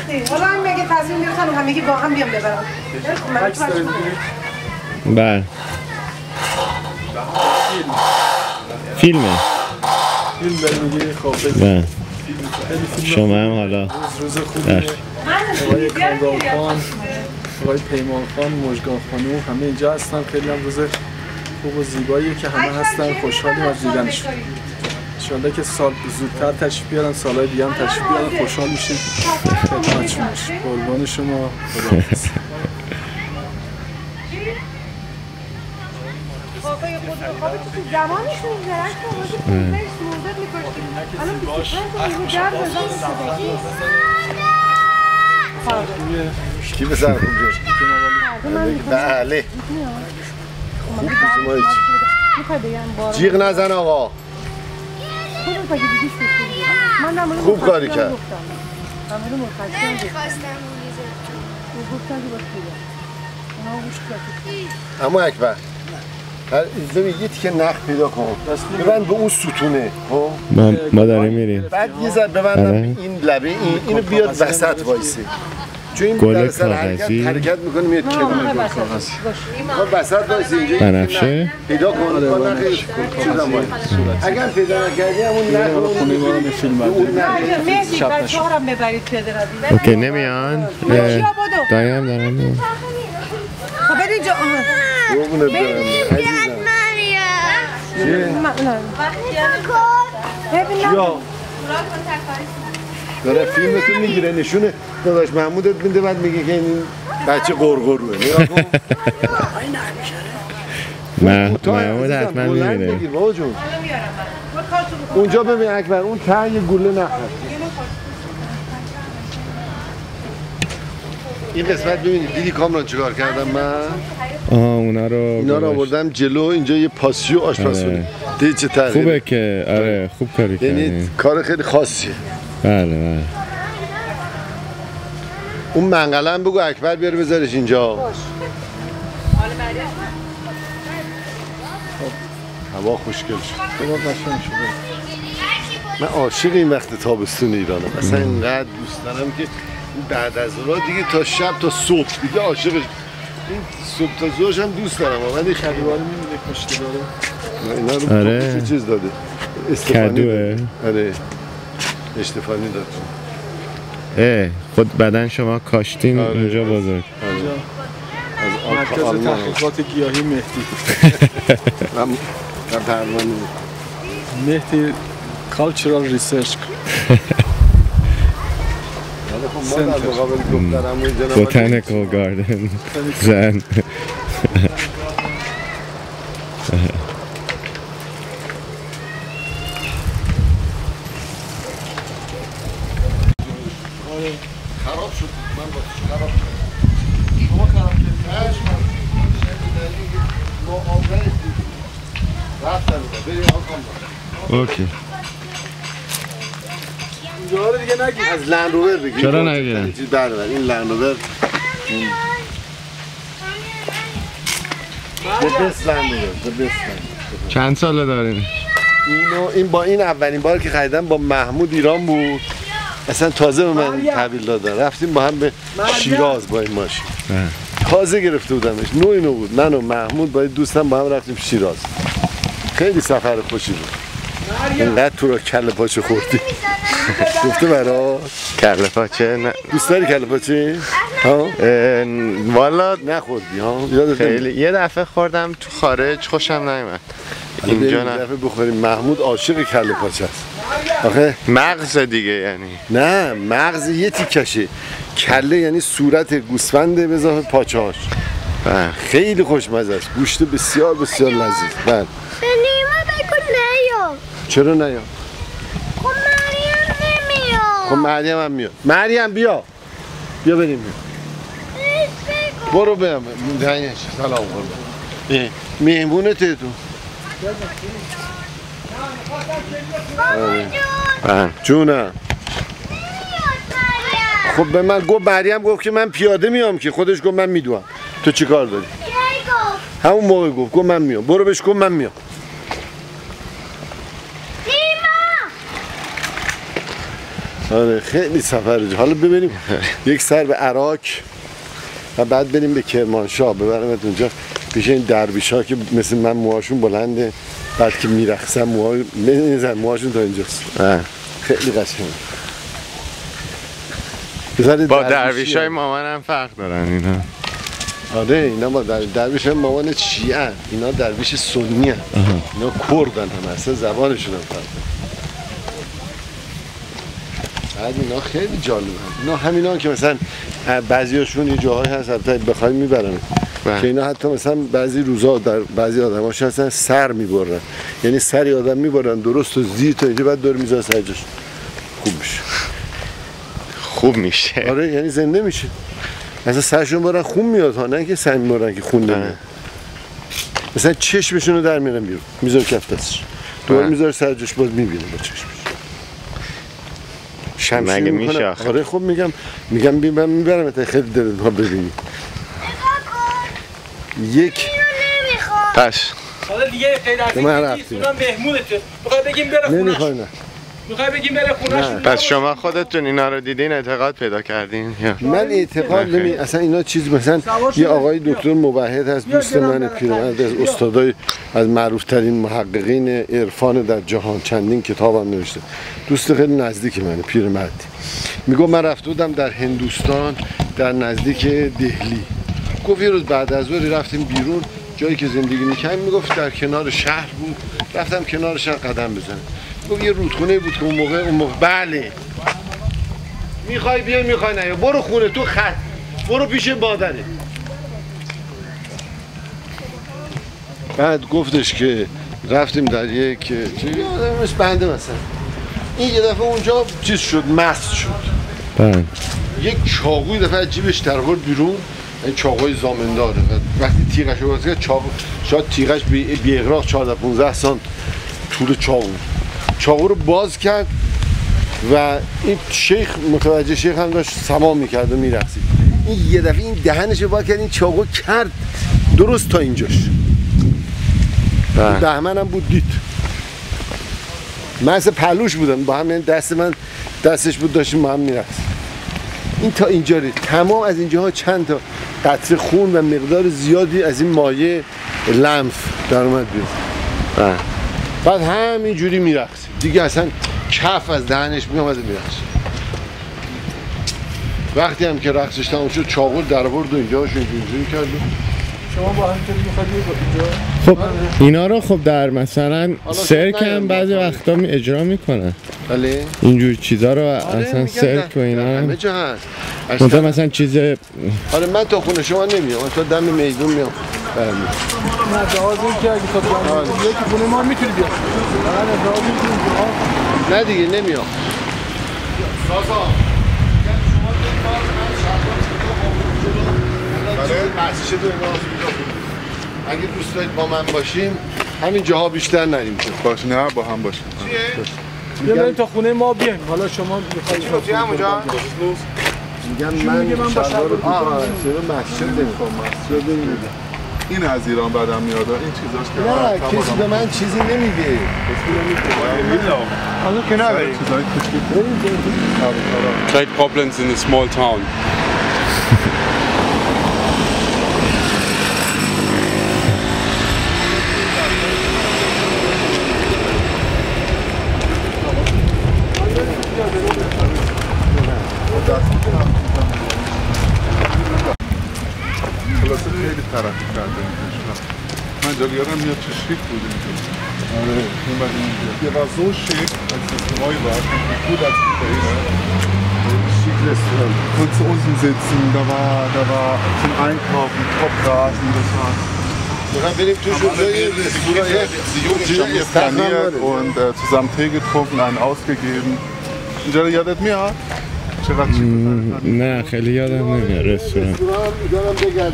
هستی حالا هم میگه تصمیم گرفتن همگی با هم بیام ببرم بله فیلمه میگه خب بله شما هم حالا روز خوبیه آقای کامران خان آقای پیمان خان مژگان خانم همه اینجا هستن خیلی هم روز خوب و زیباییه که همه هستن خوشحالیم از دیدنشون انشالله که سال زودتر تشریف بیارن سالهای دیگه هم تشریف بیارن خوشحال میشیم خدمتشون باشیم قربان شما خداحافظ زمانش میگذرد که آماده پیزش مردد میکشتیم الان 25 تا کی بسر خوب جوش؟ بله خوب جیغ نزن آقا خوب کاری کرد اما اکبر اینجا یه تیکه نخ پیدا کن ببند به اون ستونه ما داریم میریم بعد یه ذره ببندم این لبه اینو بیاد وسط وایسی چون این گل سر حرکت میکنه میاد کنار خب وسط وایسی اینجا بنفشه پیدا کن اگر پیدا نکردی همون نخ خونه ما رو فیلم مرسی بچه ها رو ببرید پیاده روی اوکی نمیان دایم دارم خب برید اینجا قربونت برم یا داره فیلمتون میگیره نشونه داداش محمودت میده بعد میگه که این بچه قرقروه نگاه کن محمود حتما میبینه اونجا ببین اکبر اون ته یه گوله نخ این قسمت ببینید دیدی کامران چیکار کردم من اونا رو آوردم جلو اینجا یه پاسیو آشپزخونه دیدی چه تغییره خوبه که آره خوب کاری کردی یعنی کار خیلی خاصیه بله اون منقله هم بگو اکبر بیاره بذارش اینجا هوا خوشگل شد من عاشق این وقت تابستون ایرانم مثلا اینقدر دوست دارم که بعد از اون دیگه تا شب تا صبح دیگه عاشقش این صبح تا ظهرش هم دوست دارم ولی خریدار میمونه کشته داره اینا رو آره. چیز داده کدوه آره استفانی داد خود بدن شما کاشتین اونجا بزرگ مرکز تحقیقات گیاهی مهدی من پروانه مهدی کالچرال ریسرچ بوتانیکال گاردن زن خراب شد من با خراب شما خراب کردید ما آبرد رفتن بریم آقا اوکی اینجا رو دیگه نگید از لندروور بگید چرا نگیرن؟ چیز بردار این لندروور چند ساله دارین؟ این با این اولین بار که خریدم با محمود ایران بود اصلا تازه به من تحویل دادن رفتیم با هم به شیراز با این ماشین تازه گرفته بودمش نو بود من و محمود با دوستم با هم رفتیم شیراز خیلی سفر خوشی بود اینقدر تو را کله پاچه خوردی گفته برا کله پاچه نه دوست داری کله پاچه؟ والا نخوردی ها؟ خیلی یه دفعه خوردم تو خارج خوشم نیومد اینجا نه دفعه بخوریم محمود عاشق کله پاچه است آخه مغز دیگه یعنی نه مغز یه تیکشه کله یعنی صورت گوسفنده به اضافه پاچه هاش خیلی خوشمزه است گوشت بسیار بسیار لذیذ بله چرا نیام؟ خب مریم نمیاد خب مریم هم میاد مریم بیا بریم برو بیام سلام قربان مهمونته تو جونم خب به من گفت مریم گفت که من پیاده میام که خودش گفت من میدونم تو چی کار داری؟ همون موقع گفت من میام برو بهش گفت من میام آره خیلی سفر. حالا ببینیم یک سر به عراق و بعد بریم به کرمانشاه، ببرمت اونجا پیش این درویش‌ها که مثل من موهاشون بلنده، بعد که میرقصن موهاشون تا اینجاست. خیلی قشنگه. با درویشای مامانم فرق دارن اینا. آره اینا با درویشای مامان شیعه، اینا درویش سنی هست. اینا کردن هم، اصلا زبانشون هم فرق داره. بعد اینا خیلی جالب هست. اینا همینا که مثلا بعضیاشون یه جاهایی هست البته بخوایم میبرن که اینا حتی مثلا بعضی روزا در بعضی آدماش هستن سر میبرن، یعنی سری آدم میبرن درست و زیر تا اینجا، بعد دور میذارن سر جاش خوب میشه. آره یعنی زنده میشه. مثلا سرشون برن خون میاد ها، نه که سر میبرن که خون نمیاد. مثلا چشمشون رو در میرن بیرون، میذاره کف دستش، دور میذاره سر جاش، باز میبینه با چشمش. مگه میشه آخه؟ آره خب میگم میبرم تا خیلی دلت ها ببینی. یک پس حالا دیگه غیر از این نیست، اونم مهمونته. میخوای بگیم بره خونه‌ش. نمیخوای نه. میخوای بگیم بره خونه‌ش. پس شما خودتون اینا رو دیدین اعتقاد پیدا کردین یا؟ من اعتقاد اصلا اینا چیز، مثلا یه آقای دکتر موحد هست دوست من پیرمرد، از استادای از معروف ترین محققین عرفان در جهان، چندین کتابم نوشته، دوست خیلی نزدیک منه، پیرمردی. میگه من رفته بودم در هندوستان در نزدیک دهلی، گفت یه روز بعد از ظهر رفتیم بیرون، جایی که زندگی می‌کردیم میگفت در کنار شهر بود، رفتم کنار شهر قدم بزنم، گفت یه رودخونه بود که اون موقع بله میخوای بیا میخوای نه، برو خونه تو خط، برو پیش مادره. بعد گفتش که رفتیم در یک چیزی آدمش بنده مثلا، این یه دفعه اونجا چیز شد، مست شد. یک چاقوی دفعه جیبش در آورد بیرون، این چاقوی زامنداره، وقتی تیغش رو باز کرد شاید تیغش بی اغراق 14-15 سانت طول چاقو رو باز کرد و این شیخ متوجه، شیخ هم داشت سما میکرد و میرقصید، این یه دفعه این دهنش رو باز کرد، این چاقو کرد درست تا اینجاش، بهمن هم بود دید، من اصلا پلوش بودم با هم، یعنی دست من دستش بود، داشتیم با هم میرقصید. این تا اینجا رید، تمام از اینجاها چند تا قطره خون و مقدار زیادی از این مایع لمف در اومد بیرون. بعد همینجوری میرقصید دیگه، اصلا کف از دهنش میامد میرقصید. وقتی هم که رقصش تموم شد چاقو در آورد و اینجاش اینجوری کرد. شما با همینطوری میخواید اینجا؟ خب اینا رو خب در مثلا سرک هم بعضی وقتا اجرا میکنن. بله اینجور چیزا رو اصلا سرک و اینا همه جا هست. مثلا چیز آره من تا خونه شما نمیام، من تا دم میدون میام. نه جواز این که اگه تا یکی خونه ما میتونی بیاد. نه دیگه نمیام. سازا اگه دوست دارید با من باشیم همین جاها بیشتر نریم. باش نه با هم باشیم. چیه؟ بریم تا خونه ما بیایم. حالا شما میخواید چی همونجا؟ میگم من با شلوار مسجد نمیخوام، مسجد نمیدم. این از ایران بعدم میاد این چیزاش که نه کسی به من چیزی نمیگه. حالا که نه بریم. Trade problems in a small town. خلاصه خیلی ترقی کرده این کشور. من جا یادم میاد چه شیک بود اینجا. آره این بعد اینجا. یه وضع شیک als systemایی war, gut als Italiener. Schick Restaurant. Und zu unten sitzen, da war zum Einkaufen Toprasen, das war... Die Jungs planiert und zusammen Tee getrunken, einen ausgegeben. اینجا یادت میاد؟ چقدر چی بود؟ نه خیلی یادم نمیاد رستوران.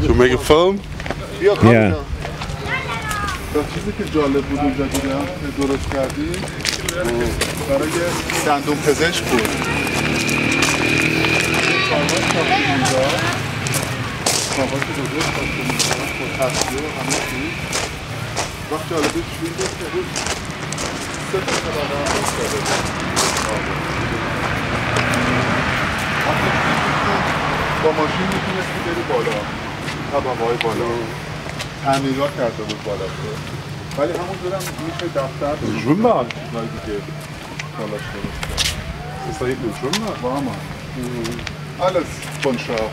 To make a film? Yeah. چیزی که جالب بود اونجا دیدم درست کردی برای دندون پزشک بود. وقت جالبه چی بود؟ با ماشین میتونستی بری بالا طبقه‌های بالا تعمیرات کرده بود بالا ولی همونجورم میشه دفتر Schwimmbad. چیزایی دیگه بالاش درسته Ist da hinten ein Schwimmbad? war mal alles von Schaf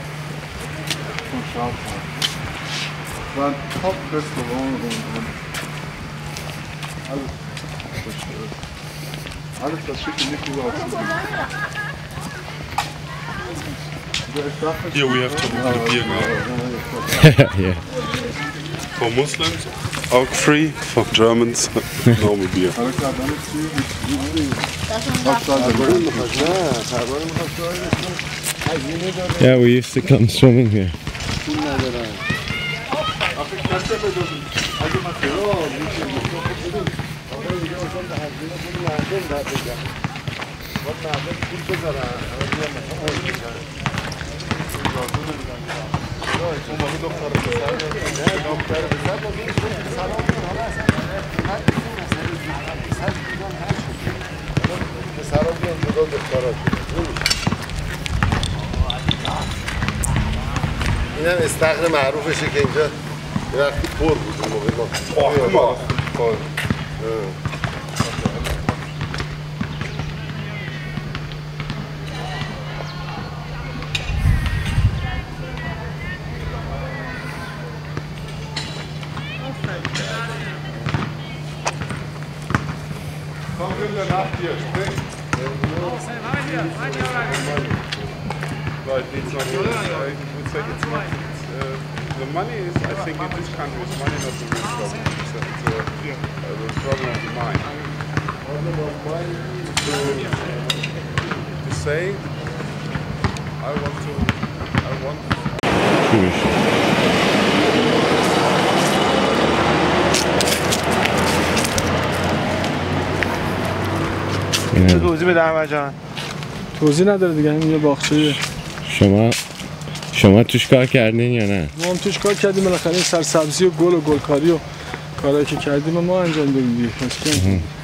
war ein Top-Restaurant und alles das schicke nicht überhaupt zu sehen. Here we have to the beer garden. Yeah. For Muslims, alk free. For Germans, normal beer. حالا که آدم Yeah, we used to come swimming here. این هم استخر معروفشه که اینجا یه وقتی پر بود اون موقع ما Kommt in der Nacht hier, sprich. But it's not the money is, I think, in this country, is money not the real problem. It's a problem of the mind. To say, I want. توضیح بده احمد جان. توضیح نداره دیگه همین یه باغچه. شما توش کار کردین یا نه؟ ما هم توش کار کردیم بالاخره سرسبزی و گل و گلکاری و کارهایی که کردیم ما انجام دادیم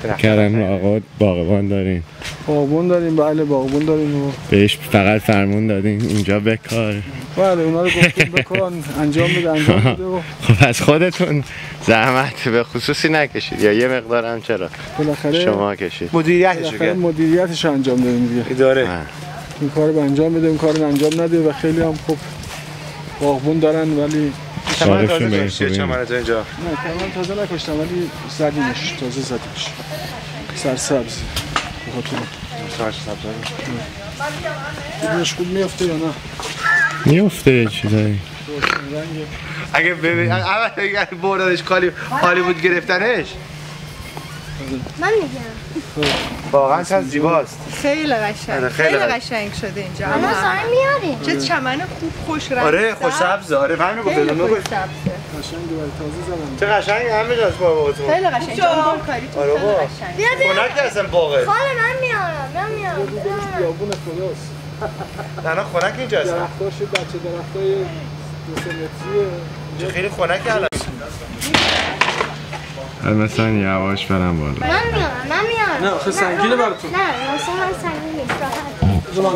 دیگه. کرم آقا باغبان دارین؟ باغبون داریم، بله باغبون داریم و بهش فقط فرمون دادین اینجا بکار؟ بله اونا رو گفتیم بکن انجام بده و خب از خودتون زحمت به خصوصی نکشید یا یه مقدار هم چرا؟ بالاخره شما کشید؟ مدیریتش رو انجام دادیم دیگه. اداره این کار رو انجام بده اون کار رو انجام نده و خیلی هم خوب باغبون دارن ولی چمن تازه داشتی چمن تو اینجا؟ نه چمن تازه نکشتم ولی زدیمش تازه زدیمش سرسبز بخاطر دیدنش خوب میفته یا نه؟ میفته یه چیزایی اگه ببین اگه بردادش هالیوود گرفتنش من میگم واقعا چقدر زیباست. خیلی قشنگ خیلی قشنگ شده اینجا. الان سایه میاریم چه چمن خوب خوش رنگ. آره خوش سبزه. آره فهمی گفت خیلی خوش گفت سبزه. قشنگ دوباره تازه زدم. چه قشنگ همه جاست باباتون. خیلی قشنگ. اینجا گلکاری تو آره خیلی بابا. قشنگ. خنک هستن باغه. خاله من میارم بیابون خداست. نه خنک اینجا هستن. درختاش بچه درختای 2 متریه. خیلی خنکه الان. مثلا یواش برم بالا. من میارم نه آخه سنگینه براتون. نه واسه من سنگین نیست راحت.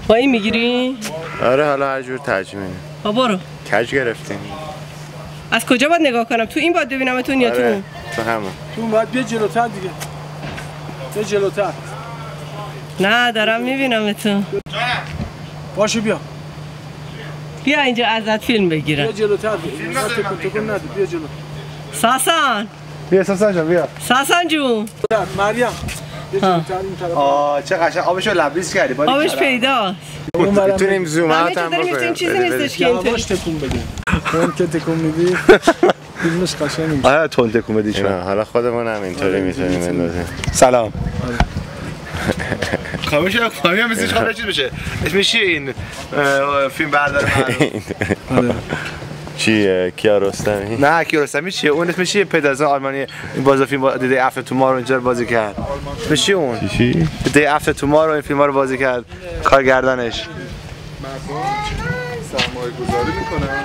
با این میگیری؟ آره حالا هر جور ترجمه. برو. کج گرفتیم. از کجا باید نگاه کنم؟ تو این باید ببینمتون یا تو اون؟ تو همون. تو اون باید بیا جلوتر دیگه. بیا جلوتر. نه دارم میبینمتون. باشو بیا. بیا اینجا ازت فیلم بگیرم. بیا جلوتر. نه تکون نده بیا جلو. ساسان. بیا ساسان جان بیا. ساسان جون. مریم. بیا جلوتر این طرف. آه چه قشنگ آبشو لبریز کردی. آبش پیداست. میتونیم زوم اوت هم بکنیم. این چیزی نیستش که اینطوری تکون بده. اون که تکون میدی. فیلمش قشنگه. آره تون تکون بدی چرا؟ حالا خودمون هم اینطوری میتونیم بندازیم. سلام. خواهش هم مثل خواهش چیز بشه. اسمش چیه این فیلم بردار معروف؟ چیه؟ کیارستمی؟ نه کیارستمی چیه؟ اون اسمش چیه؟ پدرزن آلمانی این بازی فیلم دیده افتر تومارو اینجا رو بازی کرد. اسمش چیه اون؟ چی؟ دیده افتر تومارو این فیلم رو بازی کرد. کارگردانش مردم سرمایه گذاری میکنن